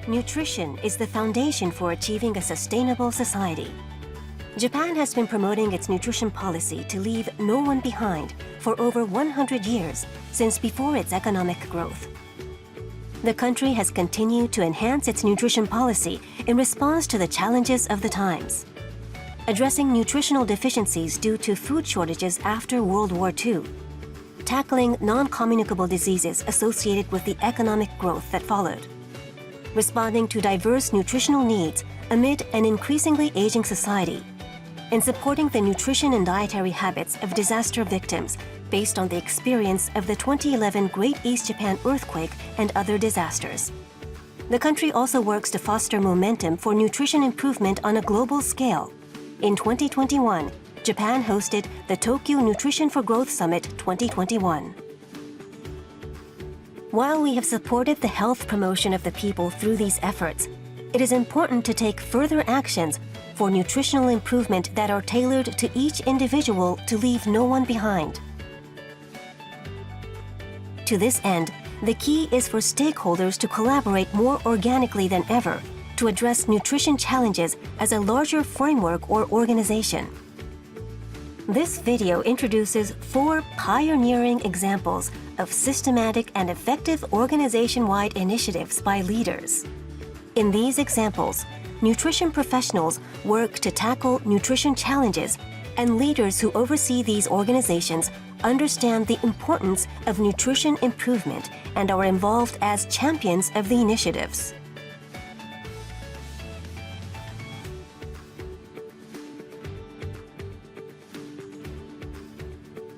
Nutrition is the foundation for achieving a sustainable society. Japan has been promoting its nutrition policy to leave no one behind for over 100 years, since before its economic growth. The country has continued to enhance its nutrition policy in response to the challenges of the times. Addressing nutritional deficiencies due to food shortages after World War II, tackling non-communicable diseases associated with the economic growth that followed, responding to diverse nutritional needs amid an increasingly aging society, and supporting the nutrition and dietary habits of disaster victims based on the experience of the 2011 Great East Japan earthquake and other disasters. The country also works to foster momentum for nutrition improvement on a global scale. In 2021, Japan hosted the Tokyo Nutrition for Growth Summit 2021. While we have supported the health promotion of the people through these efforts, it is important to take further actions for nutritional improvement that are tailored to each individual to leave no one behind. To this end, the key is for stakeholders to collaborate more organically than ever to address nutrition challenges as a larger framework or organization. This video introduces 4 pioneering examples of systematic and effective organization-wide initiatives by leaders. In these examples, nutrition professionals work to tackle nutrition challenges, and leaders who oversee these organizations understand the importance of nutrition improvement and are involved as champions of the initiatives.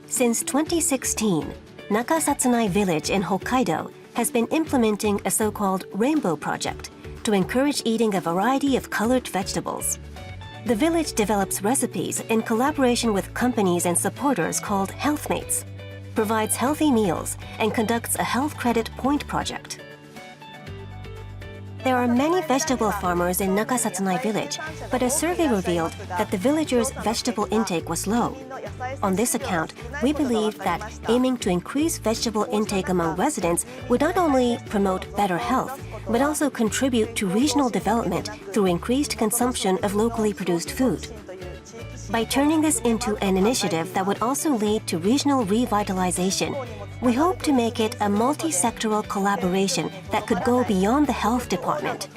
Since 2016, Nakasatsunai Village in Hokkaido has been implementing a so-called Rainbow Project to encourage eating a variety of colored vegetables. The village develops recipes in collaboration with companies and supporters called Healthmates, provides healthy meals, and conducts a health credit point project. There are many vegetable farmers in Nakasatsunai Village, but a survey revealed that the villagers' vegetable intake was low. On this account, we believe that aiming to increase vegetable intake among residents would not only promote better health, but also contribute to regional development through increased consumption of locally produced food. By turning this into an initiative that would also lead to regional revitalization, we hope to make it a multi-sectoral collaboration that could go beyond the health department.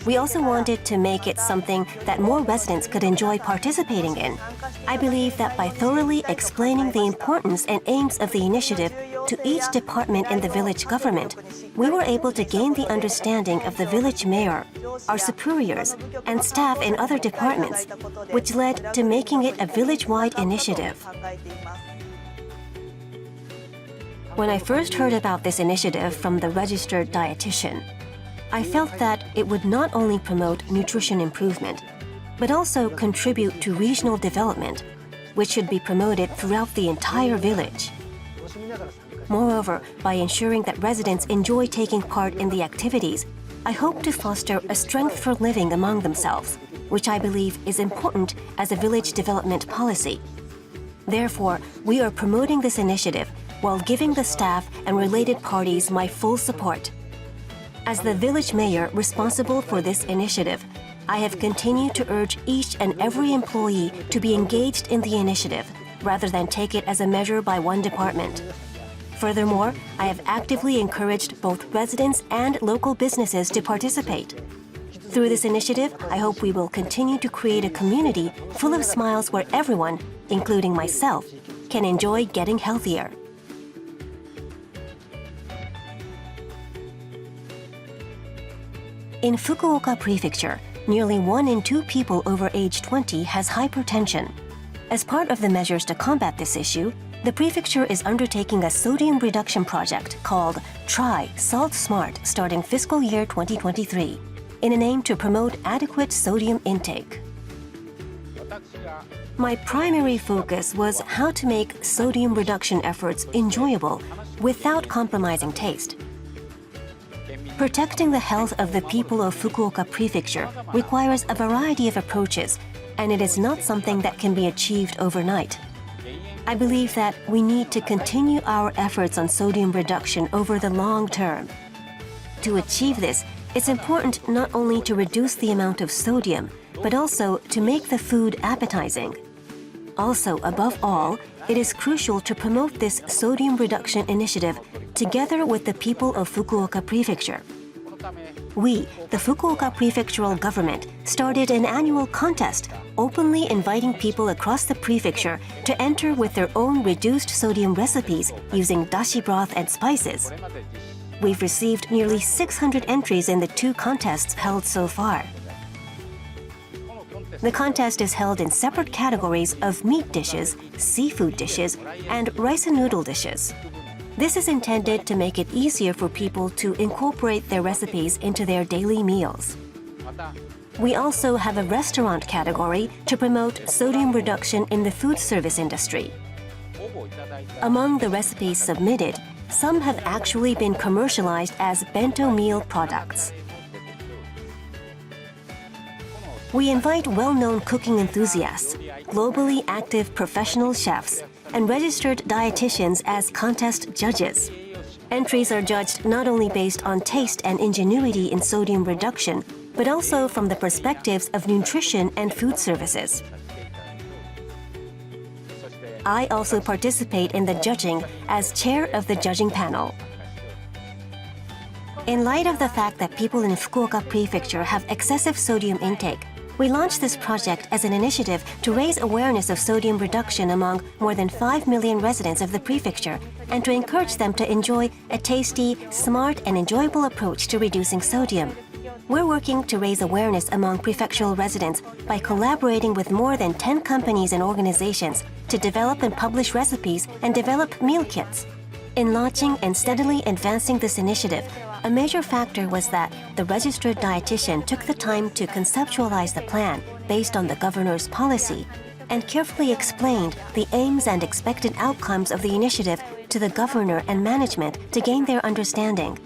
We also wanted to make it something that more residents could enjoy participating in. I believe that by thoroughly explaining the importance and aims of the initiative to each department in the village government, we were able to gain the understanding of the village mayor, our superiors, and staff in other departments, which led to making it a village-wide initiative. When I first heard about this initiative from the registered dietitian, I felt that it would not only promote nutrition improvement, but also contribute to regional development, which should be promoted throughout the entire village. Moreover, by ensuring that residents enjoy taking part in the activities, I hope to foster a strength for living among themselves, which I believe is important as a village development policy. Therefore, we are promoting this initiative while giving the staff and related parties my full support. As the village mayor responsible for this initiative, I have continued to urge each and every employee to be engaged in the initiative, rather than take it as a measure by one department. Furthermore, I have actively encouraged both residents and local businesses to participate. Through this initiative, I hope we will continue to create a community full of smiles where everyone, including myself, can enjoy getting healthier. In Fukuoka Prefecture, nearly 1 in 2 people over age 20 has hypertension. As part of the measures to combat this issue, the prefecture is undertaking a sodium reduction project called Try Salt Smart starting fiscal year 2023, in an aim to promote adequate sodium intake. My primary focus was how to make sodium reduction efforts enjoyable without compromising taste. Protecting the health of the people of Fukuoka Prefecture requires a variety of approaches, and it is not something that can be achieved overnight. I believe that we need to continue our efforts on sodium reduction over the long term. To achieve this, It's important not only to reduce the amount of sodium, but also to make the food appetizing. Also, above all, it is crucial to promote this sodium reduction initiative together with the people of Fukuoka Prefecture. We, the Fukuoka Prefectural Government, started an annual contest openly inviting people across the prefecture to enter with their own reduced sodium recipes using dashi broth and spices. We've received nearly 600 entries in the 2 contests held so far. The contest is held in separate categories of meat dishes, seafood dishes, and rice and noodle dishes. This is intended to make it easier for people to incorporate their recipes into their daily meals. We also have a restaurant category to promote sodium reduction in the food service industry. Among the recipes submitted, some have actually been commercialized as bento meal products. We invite well-known cooking enthusiasts, globally active professional chefs, and registered dietitians as contest judges. Entries are judged not only based on taste and ingenuity in sodium reduction, but also from the perspectives of nutrition and food services. I also participate in the judging as chair of the judging panel. In light of the fact that people in Fukuoka Prefecture have excessive sodium intake, we launched this project as an initiative to raise awareness of sodium reduction among more than 5 million residents of the prefecture and to encourage them to enjoy a tasty, smart, and enjoyable approach to reducing sodium. We're working to raise awareness among prefectural residents by collaborating with more than 10 companies and organizations to develop and publish recipes and develop meal kits. In launching and steadily advancing this initiative, a major factor was that the registered dietitian took the time to conceptualize the plan based on the governor's policy and carefully explained the aims and expected outcomes of the initiative to the governor and management to gain their understanding.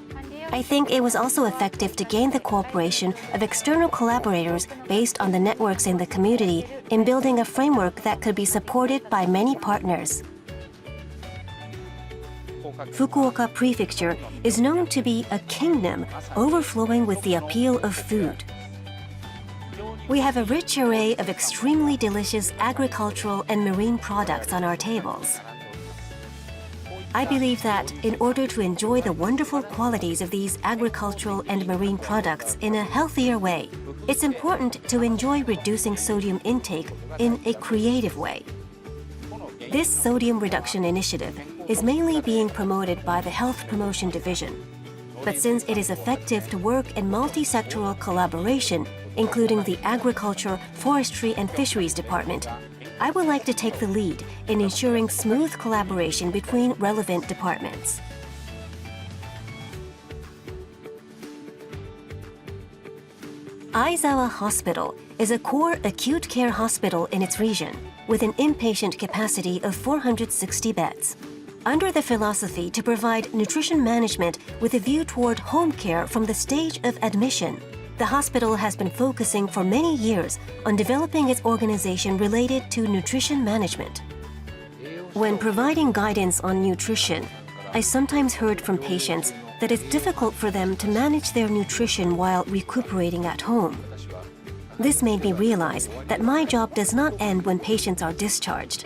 I think it was also effective to gain the cooperation of external collaborators based on the networks in the community in building a framework that could be supported by many partners. Fukuoka Prefecture is known to be a kingdom overflowing with the appeal of food. We have a rich array of extremely delicious agricultural and marine products on our tables. I believe that in order to enjoy the wonderful qualities of these agricultural and marine products in a healthier way, it's important to enjoy reducing sodium intake in a creative way. This sodium reduction initiative is mainly being promoted by the Health Promotion Division. But since it is effective to work in multi-sectoral collaboration, including the Agriculture, Forestry and Fisheries Department, I would like to take the lead in ensuring smooth collaboration between relevant departments. Aizawa Hospital is a core acute care hospital in its region, with an inpatient capacity of 460 beds. Under the philosophy to provide nutrition management with a view toward home care from the stage of admission, the hospital has been focusing for many years on developing its organization related to nutrition management. When providing guidance on nutrition, I sometimes heard from patients that it's difficult for them to manage their nutrition while recuperating at home. This made me realize that my job does not end when patients are discharged.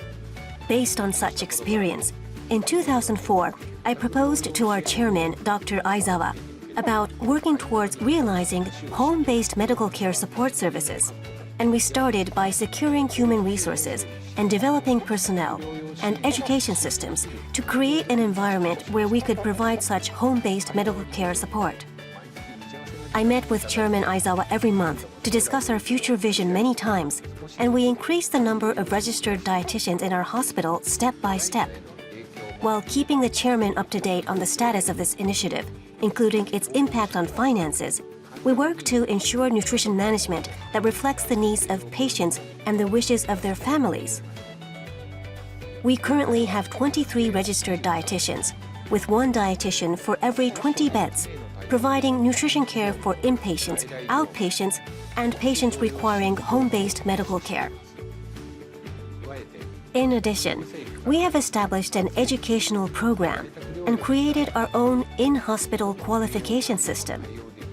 Based on such experience, in 2004, I proposed to our chairman, Dr. Aizawa, about working towards realizing home-based medical care support services. And we started by securing human resources and developing personnel and education systems to create an environment where we could provide such home-based medical care support. I met with Chairman Aizawa every month to discuss our future vision many times, and we increased the number of registered dietitians in our hospital step by step. While keeping the chairman up to date on the status of this initiative, including its impact on finances, we work to ensure nutrition management that reflects the needs of patients and the wishes of their families. We currently have 23 registered dietitians, with 1 dietitian for every 20 beds, providing nutrition care for inpatients, outpatients, and patients requiring home-based medical care. In addition, we have established an educational program and created our own in-hospital qualification system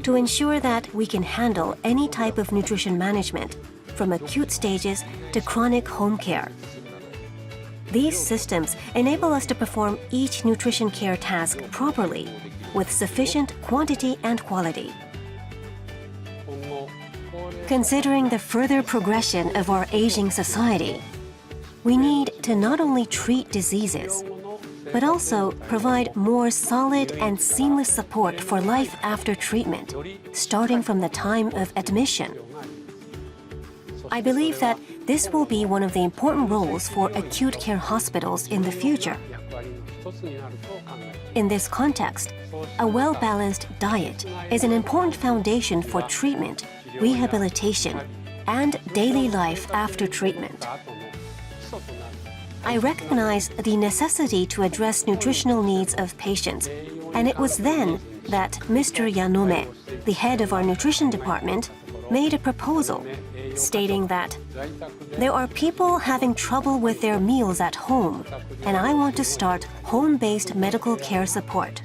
to ensure that we can handle any type of nutrition management, from acute stages to chronic home care. These systems enable us to perform each nutrition care task properly, with sufficient quantity and quality. Considering the further progression of our aging society, we need to not only treat diseases, but also provide more solid and seamless support for life after treatment, starting from the time of admission. I believe that this will be one of the important roles for acute care hospitals in the future. In this context, a well-balanced diet is an important foundation for treatment, rehabilitation, and daily life after treatment. I recognize the necessity to address nutritional needs of patients, and it was then that Mr. Yanome, the head of our nutrition department, made a proposal stating that there are people having trouble with their meals at home, and I want to start home-based medical care support.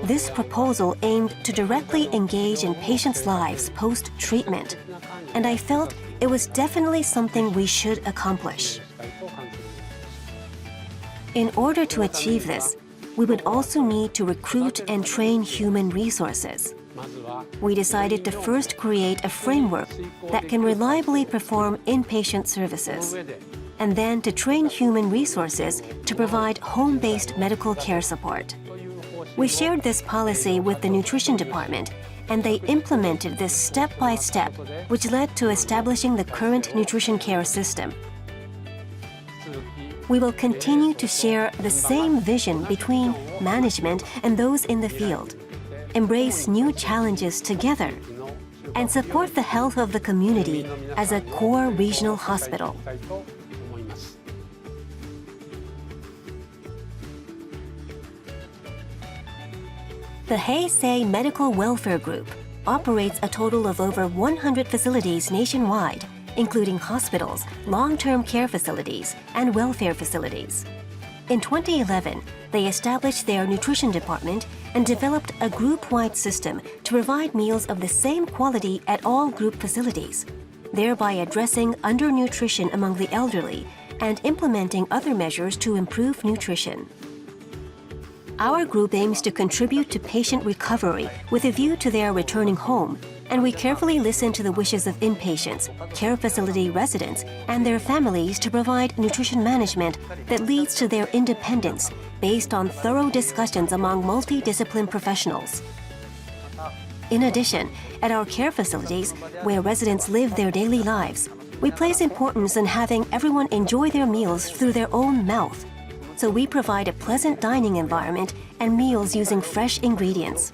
This proposal aimed to directly engage in patients' lives post-treatment, and I felt it was definitely something we should accomplish. In order to achieve this, we would also need to recruit and train human resources. We decided to first create a framework that can reliably perform inpatient services, and then to train human resources to provide home-based medical care support. We shared this policy with the nutrition department, and they implemented this step by step, which led to establishing the current nutrition care system. We will continue to share the same vision between management and those in the field, embrace new challenges together, and support the health of the community as a core regional hospital. The Heisei Medical Welfare Group operates a total of over 100 facilities nationwide, including hospitals, long-term care facilities, and welfare facilities. In 2011, they established their nutrition department and developed a group-wide system to provide meals of the same quality at all group facilities, thereby addressing undernutrition among the elderly and implementing other measures to improve nutrition. Our group aims to contribute to patient recovery with a view to their returning home, and we carefully listen to the wishes of inpatients, care facility residents, and their families to provide nutrition management that leads to their independence based on thorough discussions among multidisciplinary professionals. In addition, at our care facilities, where residents live their daily lives, we place importance in having everyone enjoy their meals through their own mouth. So we provide a pleasant dining environment and meals using fresh ingredients.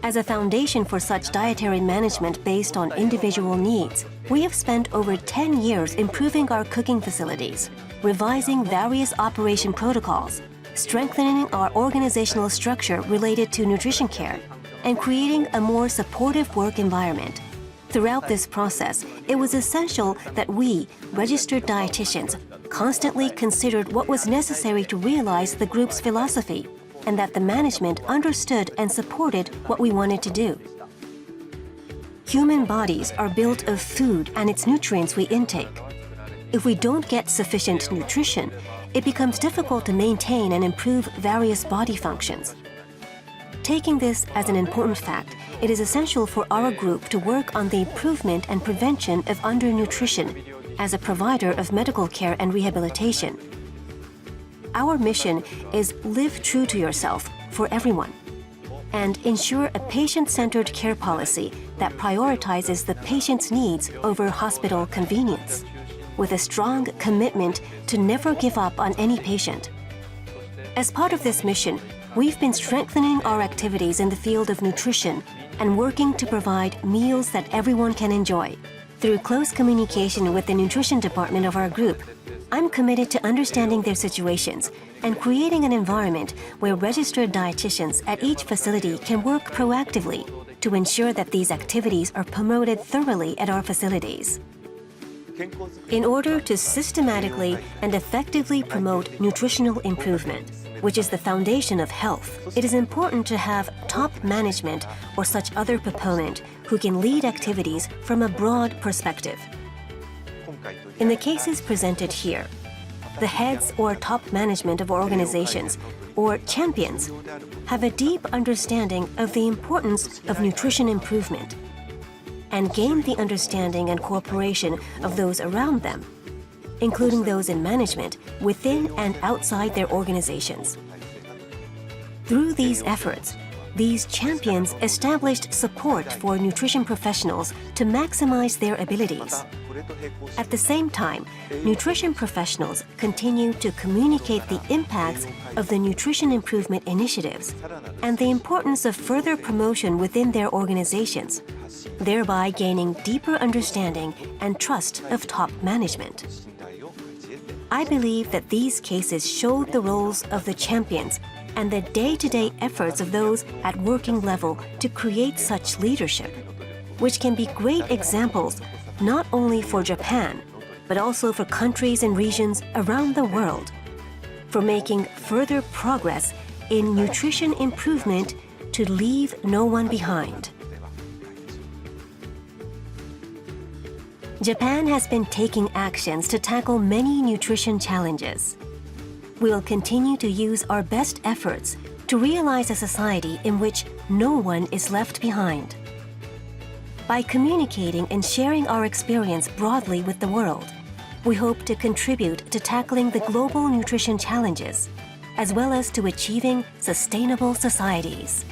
As a foundation for such dietary management based on individual needs, we have spent over 10 years improving our cooking facilities, revising various operation protocols, strengthening our organizational structure related to nutrition care, and creating a more supportive work environment. Throughout this process, it was essential that we, registered dietitians, constantly considered what was necessary to realize the group's philosophy, and that the management understood and supported what we wanted to do. Human bodies are built of food and its nutrients we intake. If we don't get sufficient nutrition, it becomes difficult to maintain and improve various body functions. Taking this as an important fact, it is essential for our group to work on the improvement and prevention of undernutrition as a provider of medical care and rehabilitation. Our mission is live true to yourself for everyone and ensure a patient-centered care policy that prioritizes the patient's needs over hospital convenience, with a strong commitment to never give up on any patient. As part of this mission, we've been strengthening our activities in the field of nutrition and working to provide meals that everyone can enjoy. Through close communication with the nutrition department of our group, I'm committed to understanding their situations and creating an environment where registered dietitians at each facility can work proactively to ensure that these activities are promoted thoroughly at our facilities. In order to systematically and effectively promote nutritional improvement, which is the foundation of health, it is important to have top management or such other proponent who can lead activities from a broad perspective. In the cases presented here, the heads or top management of organizations, or champions, have a deep understanding of the importance of nutrition improvement and gain the understanding and cooperation of those around them, including those in management within and outside their organizations. Through these efforts, these champions established support for nutrition professionals to maximize their abilities. At the same time, nutrition professionals continue to communicate the impacts of the nutrition improvement initiatives and the importance of further promotion within their organizations, thereby gaining deeper understanding and trust of top management. I believe that these cases showed the roles of the champions and the day-to-day efforts of those at working level to create such leadership, which can be great examples not only for Japan, but also for countries and regions around the world, for making further progress in nutrition improvement to leave no one behind. Japan has been taking actions to tackle many nutrition challenges. We will continue to use our best efforts to realize a society in which no one is left behind. By communicating and sharing our experience broadly with the world, we hope to contribute to tackling the global nutrition challenges, as well as to achieving sustainable societies.